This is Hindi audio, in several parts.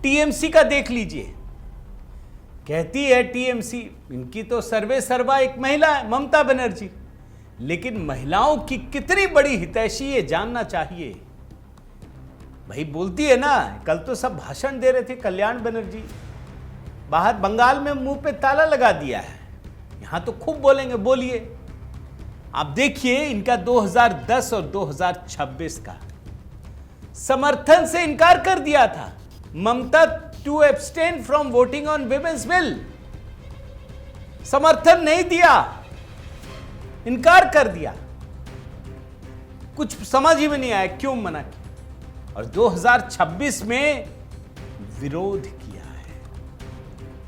टीएमसी का देख लीजिए, कहती है टीएमसी, इनकी तो सर्वे सर्वा एक महिला है, ममता बनर्जी, लेकिन महिलाओं की कितनी बड़ी हितैषी ये जानना चाहिए। भाई बोलती है ना, कल तो सब भाषण दे रहे थे कल्याण बनर्जी, बाहर बंगाल में मुंह पे ताला लगा दिया है, यहां तो खूब बोलेंगे, बोलिए। आप देखिए इनका 2010 और 2026 का समर्थन से इनकार कर दिया था Mamata to abstain from voting on women's bill, समर्थन नहीं दिया, इनकार कर दिया। कुछ समझ ही में नहीं आया क्यों मना किया, और 2026 में विरोध किया है।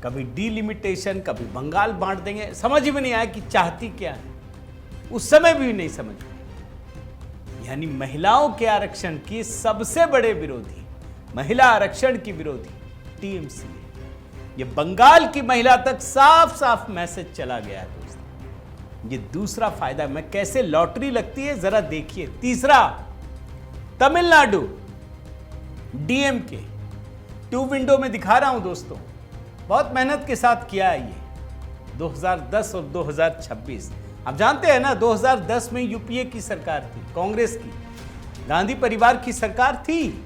कभी डिलिमिटेशन, कभी बंगाल बांट देंगे, समझ ही में नहीं आया कि चाहती क्या है, उस समय भी नहीं समझ में। यानी महिलाओं के आरक्षण की सबसे बड़े विरोधी, महिला आरक्षण की विरोधी टीएमसी है। ये बंगाल की महिला तक साफ साफ मैसेज चला गया है दोस्तों। ये दूसरा फायदा, मैं कैसे लॉटरी लगती है जरा देखिए। तीसरा, तमिलनाडु डीएमके, 2 विंडो में दिखा रहा हूं दोस्तों, बहुत मेहनत के साथ किया है ये 2010 और 2026। आप जानते हैं ना 2010 में यूपीए की सरकार थी, कांग्रेस की, गांधी परिवार की सरकार थी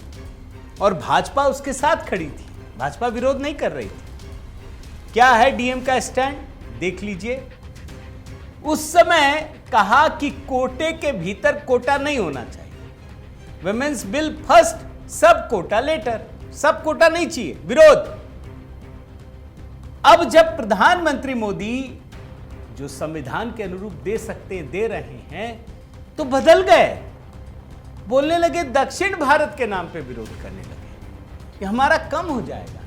और भाजपा उसके साथ खड़ी थी, भाजपा विरोध नहीं कर रही थी। क्या है डीएम का स्टैंड देख लीजिए। उस समय कहा कि कोटे के भीतर कोटा नहीं होना चाहिए, विमेंस बिल फर्स्ट, सब कोटा लेटर, सब कोटा नहीं चाहिए, विरोध। अब जब प्रधानमंत्री मोदी जो संविधान के अनुरूप दे सकते हैं, दे रहे हैं, तो बदल गए, बोलने लगे दक्षिण भारत के नाम पे विरोध करने लगे कि हमारा कम हो जाएगा।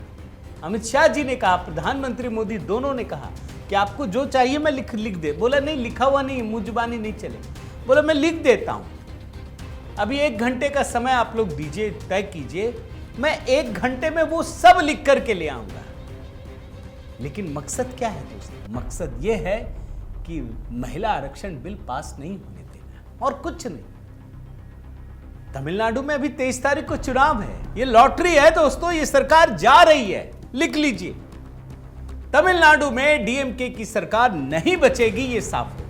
अमित शाह जी ने कहा, प्रधानमंत्री मोदी दोनों ने कहा कि आपको जो चाहिए मैं लिख दे। बोला नहीं, लिखा हुआ नहीं, मुंह जुबानी नहीं चले। बोला मैं लिख देता हूं, अभी 1 घंटे का समय आप लोग दीजिए, तय कीजिए, मैं 1 घंटे में वो सब लिख करके ले आऊंगा। लेकिन मकसद क्या है दोस्तों? मकसद यह है कि महिला आरक्षण बिल पास नहीं होने देना, और कुछ नहीं। तमिलनाडु में अभी 23 तारीख को चुनाव है, ये लॉटरी है दोस्तों, ये सरकार जा रही है, लिख लीजिए। तमिलनाडु में डीएमके की सरकार नहीं बचेगी, ये साफ है।